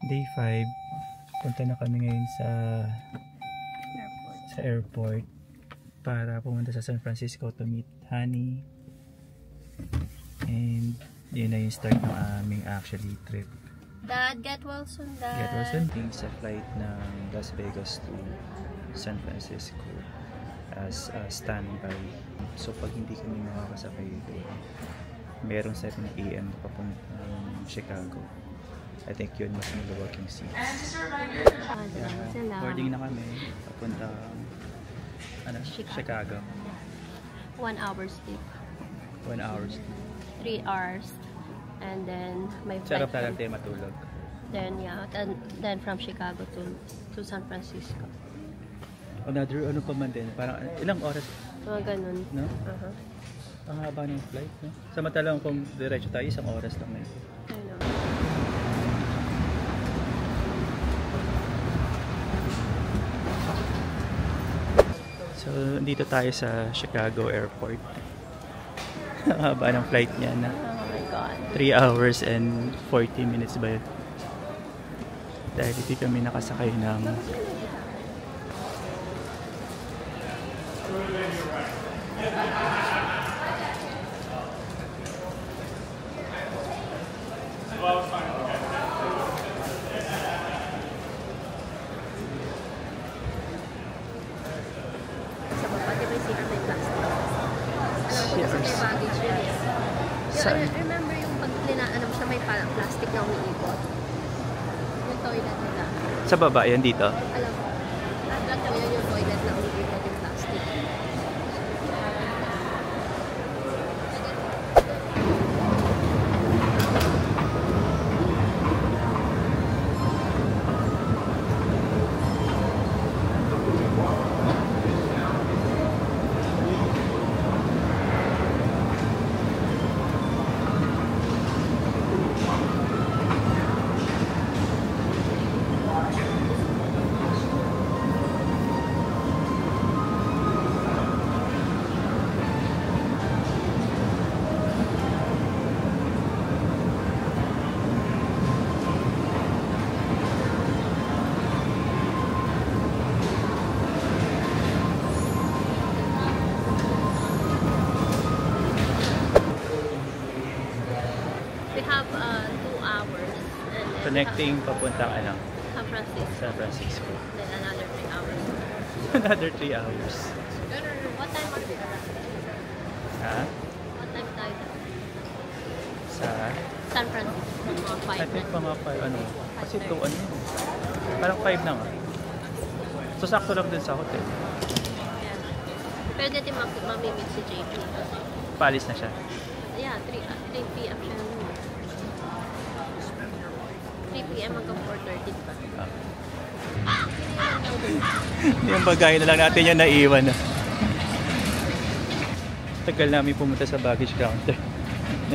Day 5. Punta na kami ngayon sa airport para pumunta sa San Francisco to meet Honey. And yun na yung start ng aming actually trip. Dad, get well soon, Dad. Get well soon. Sa flight ng Las Vegas to San Francisco as a standby. So pag hindi kami makakasakay doon, merong 7 AM papuntang Chicago. I think yun mas maluwag yung seats. Boarding na kami papuntang Chicago. 1 hour sleep. 1 hour sleep. 3 hours. And then my flight. Sarap talaga tayo matulog. Then yeah, then from Chicago to San Francisco. Another ano pa man din, parang ilang oras? Mga ganun. No? Ang haba ng flight, no? Samantalang kung diretso tayo, 1 oras lang na ito. I know. So, dito tayo sa Chicago Airport. Ang haba ng flight niya na. Oh my God. 3 hours and 40 minutes ba yun? Dahil dito kami nakasakay ng Sa baba, di ba yung seat may plastic? Alam ko kasi may baggage yun. Remember yung pag ano siya may parang plastic na umiikot? Yung toilet nila. sa baba, yan dito. Alam ko. Alam ko yun yung toilet na umiikot yung plastic. We have 2 hours. And then Connecting papuntang San Francisco. San Francisco. Then another 3 hours. Another 3 hours. What time are we? Ha? What time tayo? Sa? San Francisco. Mga 5 I think mga kasi 2 parang 5 na nga. So sakto lang din sa hotel. Yeah. Pwede din mamimit si JP. Paalis na siya. Yeah, 3 p.m. siya naman. 3 p.m. hanggang 4:30 pa. Yung bagay na lang natin yung naiwan. Tagal namin pumunta sa baggage counter.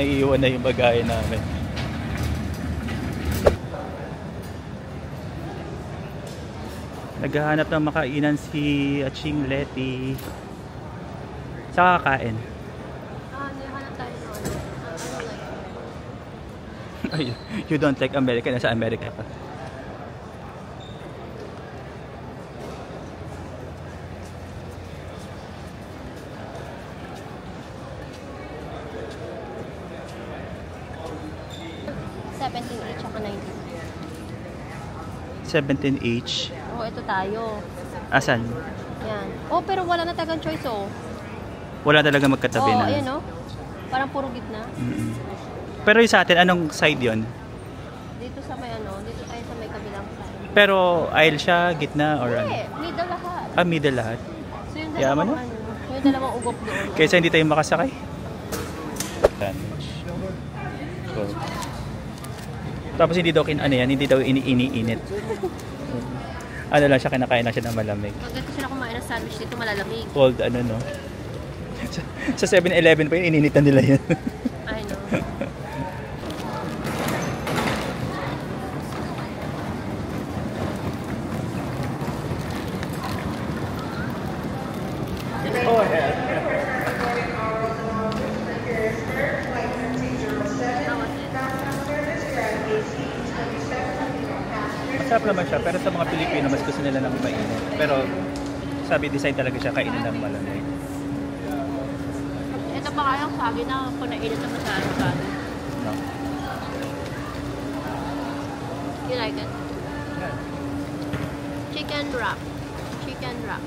Naiiwan na yung bagay namin. Naghahanap ng makainan si Aching Letty. Sa kakain. Nahanap tayo Ay, you don't like America, nasa America pa. $17 at 19. 17H. Oh, ito tayo. Asan? Yan. Oh, pero wala na tagang choice, oh. Wala talaga magkatabi na. Ayan, oh. Parang puro gitna. Pero yung sa atin, anong side yon? Dito sa may dito tayo sa may kabilang side. Pero aisle siya, gitna, or ano? Middle lahat. Ah, middle lahat. So yung Yaman dalawang, yung dalawang ugok doon. Kaysa hindi tayo makasakay. So, tapos hindi daw hindi daw iniinit. Ano lang siya, kinakain lang siya ng malamig. Pag ito sila kumain ng sandwich dito, malalamig. Cold, no? Sa 7-Eleven pa yun, ininitan nila yan. I know. Oh, yeah. masarap naman siya, pero sa mga Pilipino, mas gusto nila ng mainit. Pero, sabi, design talaga siya, kainin ng malamig. Ito pa kayang sagi na kung nainit na masyado sagi. No? You like it? Yeah. Chicken wrap. Chicken wrap.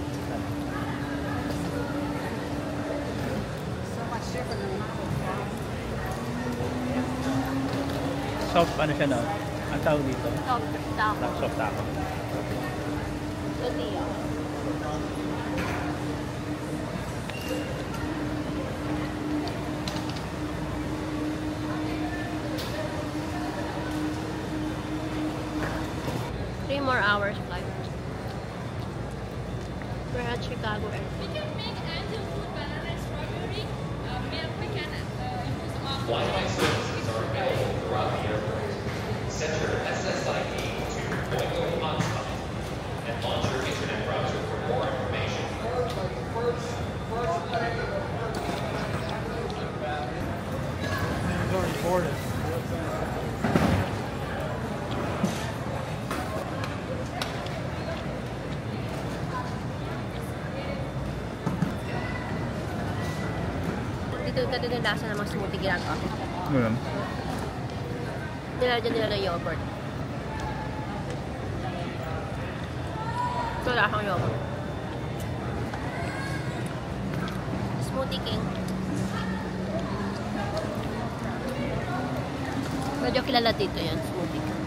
Soft, ano siya, no? Ang tawag dito? Soft taco. Soft taco. Tortilla. Three more hours flight. We're at Chicago Airport. Wi-Fi services are available throughout the airport. Set your SSID to Boingo hotspot and launch your internet browser for more information. Dito din yung lasa ng mga smoothie ginagawa. Ngayon. Nilalagyan nila ng yogurt. Ito lasang yogurt. Smoothie king. Medyo kilala dito yan, smoothie king.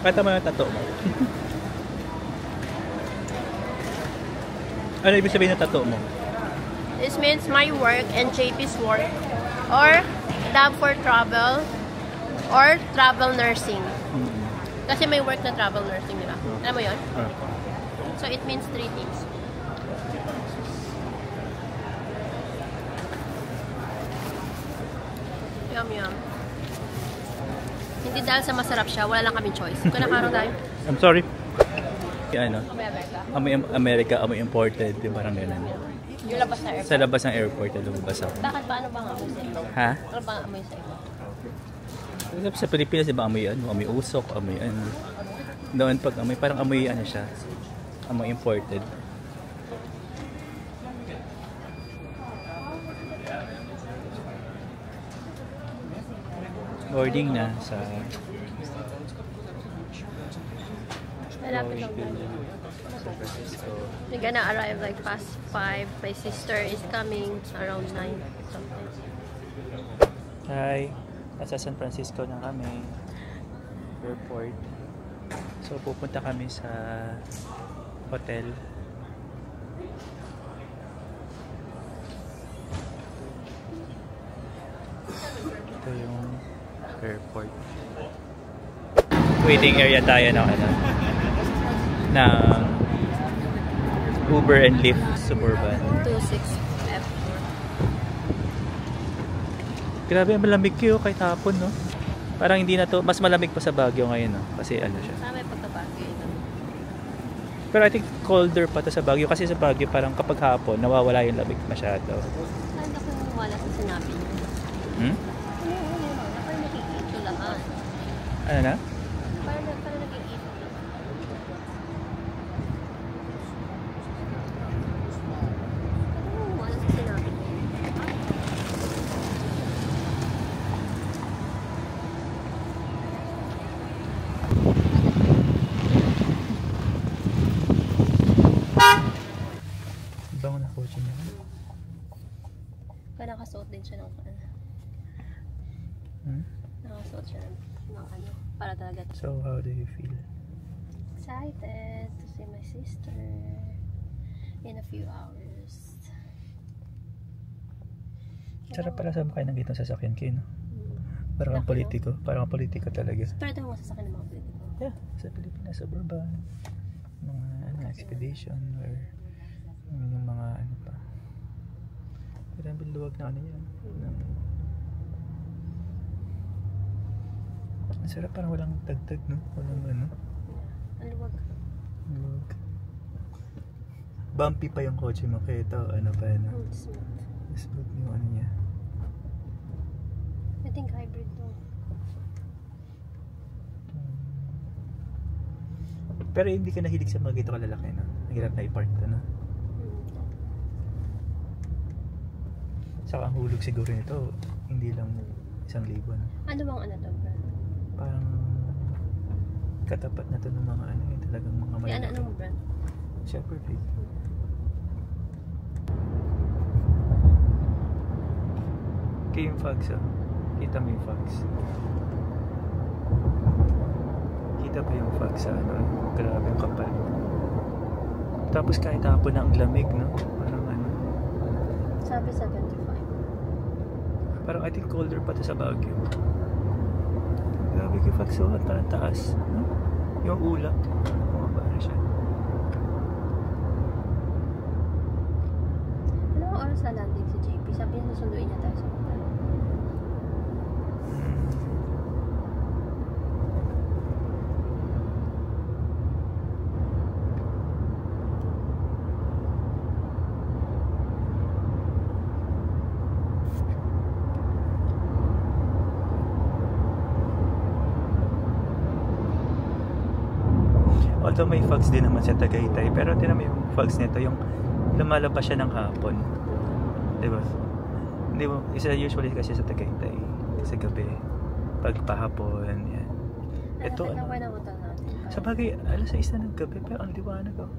Kata mo yung tattoo mo. Ano ibig sabihin ng tattoo mo? This means my work and JP's work, or love for travel, or travel nursing. Kasi may work na travel nursing, di ba? Alam mo yun? So it means three things. Yum yum. Hindi dahil sa masarap siya, wala lang kaming choice. Kung nakaraw tayo. I'm sorry. Ano? America. Amoy America, amoy imported, yung parang ganun. Yung labas na airport. Sa labas ng airport, lumabas ako. Bakit ba? Ano ba ang amoy sa iyo? Ha? Ano ba ang amoy sa iyo? Sa Pilipinas, diba amoy ano? Amoy usok, amoy ano. Doon pag amoy, parang amoy ano siya. Amoy imported. Boarding na sa Malapit lang tayo. San Francisco. We're gonna arrive like past 5. My sister is coming around 9 something. Hi, nasa San Francisco na kami. Airport. So pupunta kami sa hotel. Ito yung airport. Waiting area tayo ng ano, ng Uber and Lyft Suburban. 26F. Grabe, malamig kayo kahit hapon, no? Parang hindi na to, mas malamig pa sa Baguio ngayon, no? Kasi ano siya. Sana may pagkabagyo ito. Pero I think colder pa to sa Baguio kasi sa Baguio parang kapag hapon nawawala yung lamig masyado. Saan ako wala sa sinabi niyo? Hmm? Parang nakikita lahat. Ano na? Parang nakikita. Ano wala sa sinabi niyo? Bango na kotse niya. Parang nakasuot din siya ng ano. Hmm? Nakasuot siya ng ano. Para talaga. So, how do you feel? Excited to see my sister in a few hours. Sarap pala sa mukha ng gitong sasakyan kayo, no? Parang ang politiko. Parang ang politiko talaga. Pero ito yung masasakyan ng mga politiko. Yeah, sa Pilipinas, suburban. Mga ano, expedition or yung mga ano pa. Parang biluwag na ano yan. Ang sarap, parang walang tagtag, no? Walang ano. Ang luwag. Luwag. Bumpy pa yung kotse mo kaya ito, ano pa ano. Smooth. Smooth yung ano niya. I think hybrid to. Pero hindi ka nahilig sa mga gito kalalaki, no? Nahirap na i-park ito, no? Saka ang hulog siguro nito, hindi lang 1,000, no? Ano bang ano to, bro? Parang katapat na to ng mga ano yun, talagang mga Ano malalaki. mo, bro? Chevrolet. Okay yung fogs, oh. Kita mo yung fogs. Kita ba yung fogs sa ano? Grabe yung kapal. Tapos kahit hapon na ang lamig, no? Parang ano. Sabi 75. Parang I think colder pa to sa Baguio. Grabe yung fogs, oh. Parang taas, no? Yung ulap. Bumaba na siya. Anong oras na landing si JP? Sabi niya susunduin niya tayo sa hotel. Although may fogs din naman sa Tagaytay, pero tinan mo yung fogs nito, yung lumalabas siya ng hapon. Diba? Hindi mo, isa usually kasi sa Tagaytay, sa gabi, pagpahapon, yan. Ito ano, ng hotel natin. sa bagay, alas 6 na ng gabi, pero ang liwanag, oh.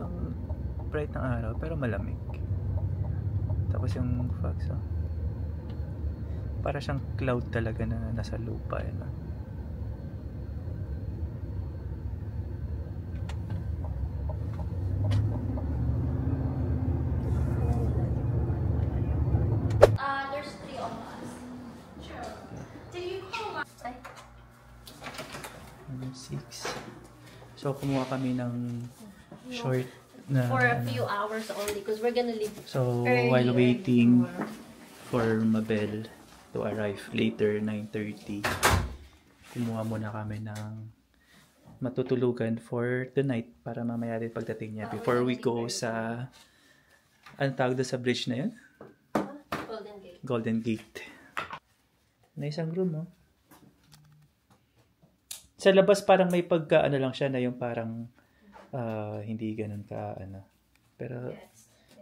Ang bright ng araw, pero malamig. Tapos yung fogs, oh. Para siyang cloud talaga na nasa lupa, yun, oh. There's 3 of us. Sure. Did you call last night? 6. So kumuha kami ng short na For a few hours only because we're gonna leave. so early while waiting tomorrow. for Mabel to arrive later 9:30, kumuha muna kami ng matutulugan for tonight para mamaya din pagdating niya before we go sa anong tawag doon sa bridge na yun? Golden Gate. Golden Gate. Na isang room, no? Sa labas parang may pagka ano lang siya na yung parang hindi ganun ka ano. Pero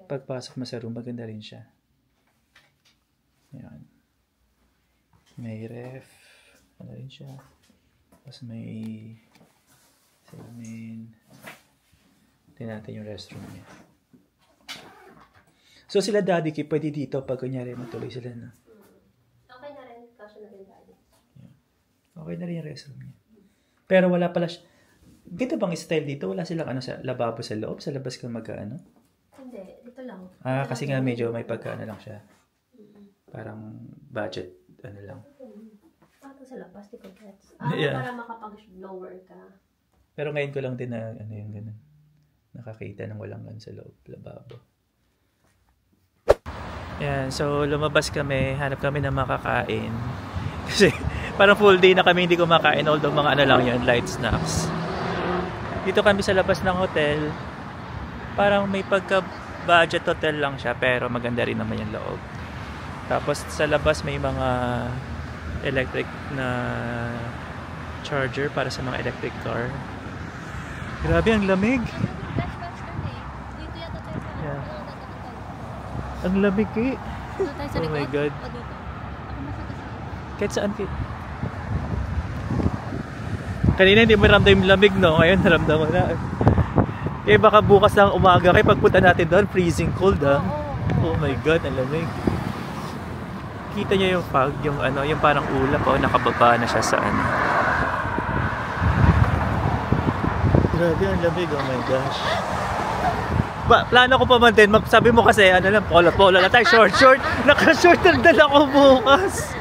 pagpasok mo sa room, maganda rin siya. Yan. May ref. Ano rin siya. Tapos may salamin. Tingnan natin yung restroom niya. So sila daddy kay pwede dito pag kunyari matuloy sila na. Okay na rin. Kasya na rin tayo. Okay na rin yung restroom niya. Pero wala pala siya. Dito bang style dito? Wala silang ano sa lababo sa loob? Sa labas ka mag-ano? Hindi. Dito lang. Kasi nga medyo may pagka-ano lang siya. Parang budget ano lang. Parang sa labas, di ko gets. Yeah. Para makapag-lower ka. Pero ngayon ko lang din na ano yung ganun. Nakakita ng walang ano sa loob. Lababo. Yan. So lumabas kami. Hanap kami ng makakain. Kasi parang full day na kami hindi kumakain. Although mga ano lang yun. Light snacks. Dito kami sa labas ng hotel. Parang may pagka-budget hotel lang siya. Pero maganda rin naman yung loob. Tapos sa labas may mga electric na charger para sa mga electric car. Grabe ang lamig. Dito yata tayo sa Yeah. Ang lamig eh. Dito tayo sa Oh my God. O dito. Ako masakasakit. Kahit saan kanina hindi mo ramdam yung lamig, no? Ngayon naramdam mo na. Kaya baka bukas ng umaga kayo pagpunta natin doon, freezing cold ah. Oh my God, ang lamig. Kita niyo yung fog, yung ano, yung parang ulap, oh, nakababa na siya sa ano. Grabe ang lamig, oh my gosh. Plano ko pa man din, sabi mo kasi ano lang, polo lang tayo, short. Naka-short na dala ko bukas.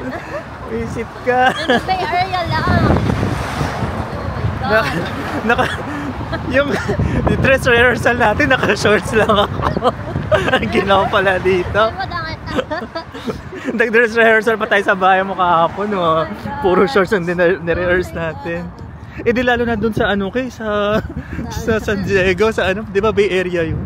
Visit ka. Nandun Bay Area lang. Oh my God. Yung dress rehearsal natin, naka-shorts lang ako. Ang ginawa pala dito. Nag-dress rehearsal pa tayo sa bahay mo kahapon. Oh. Puro shorts ang nire-rehearse natin. Eh di lalo na dun sa ano kay sa San Diego, sa ano, di ba Bay Area yun?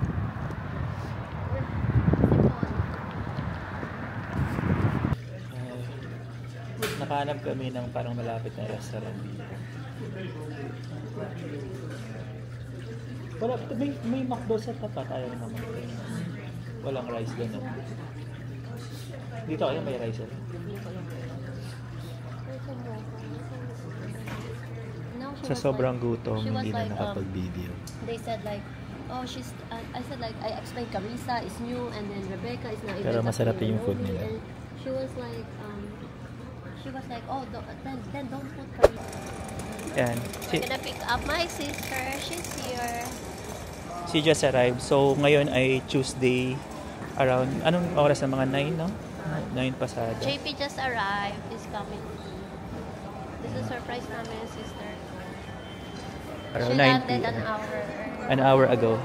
Nakahanap kami ng parang malapit na restaurant dito. Wala, may McDo sa tapat. Ayaw naman. Walang rice doon. No? Dito kaya may rice. No, she Sa was sobrang like, gutom, she was hindi like, na nakapag-video. They said like, oh, she's, I said like, I explained Carissa is new and then Rebecca is not even. Pero masarap talking yung food Nairobi, nila. and she was like, oh, then don't put Carissa. Yan. I'm gonna pick up my sister. She's here. She just arrived. So, ngayon ay Tuesday around, anong oras na mga 9, no? 9 pasada. JP just arrived. He's coming. This is surprise namin, sister. Around She 9 landed p.m. an hour. An hour ago.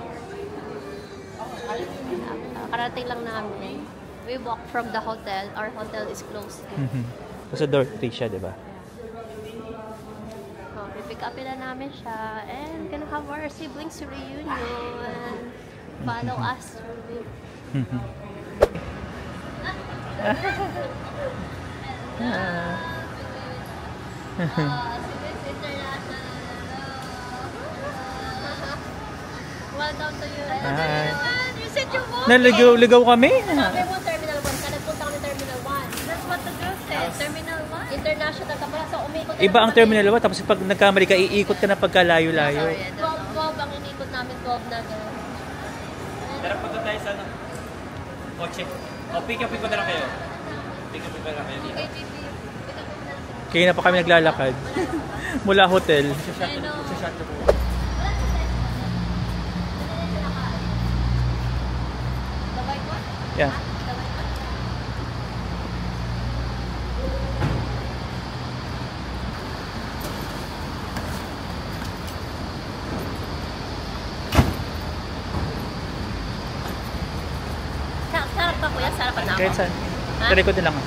Karating lang namin. We walked from the hotel. Our hotel is close. Sa dormitory siya, di ba? So, pipick upin na namin siya. And we're gonna have our siblings reunion. Follow us. Welcome to you. You said you walked. Naligaw kami. Sabi mo, Terminal 1 ka. Nagpunta kami Terminal 1. That's what the girl said. Terminal 1? International ka pala. So, umikot ka Iba ang naman Terminal 1, tapos pag nagkamali ka, iikot ka na pagkalayo-layo. 12 ang inikot namin. 12 na girl. Tara, punta tayo sa kotse. O, pick up ko na lang kayo. Pick up ko na lang kayo dito. Okay, JP. Kaya na pa kami naglalakad. Mula hotel. Hello. Sa shot na po. Babay ko? Yeah. Babay ko? Sarap ba kuya? Sarap ba na ako? Kahit saan. Ha? Sa likod na lang.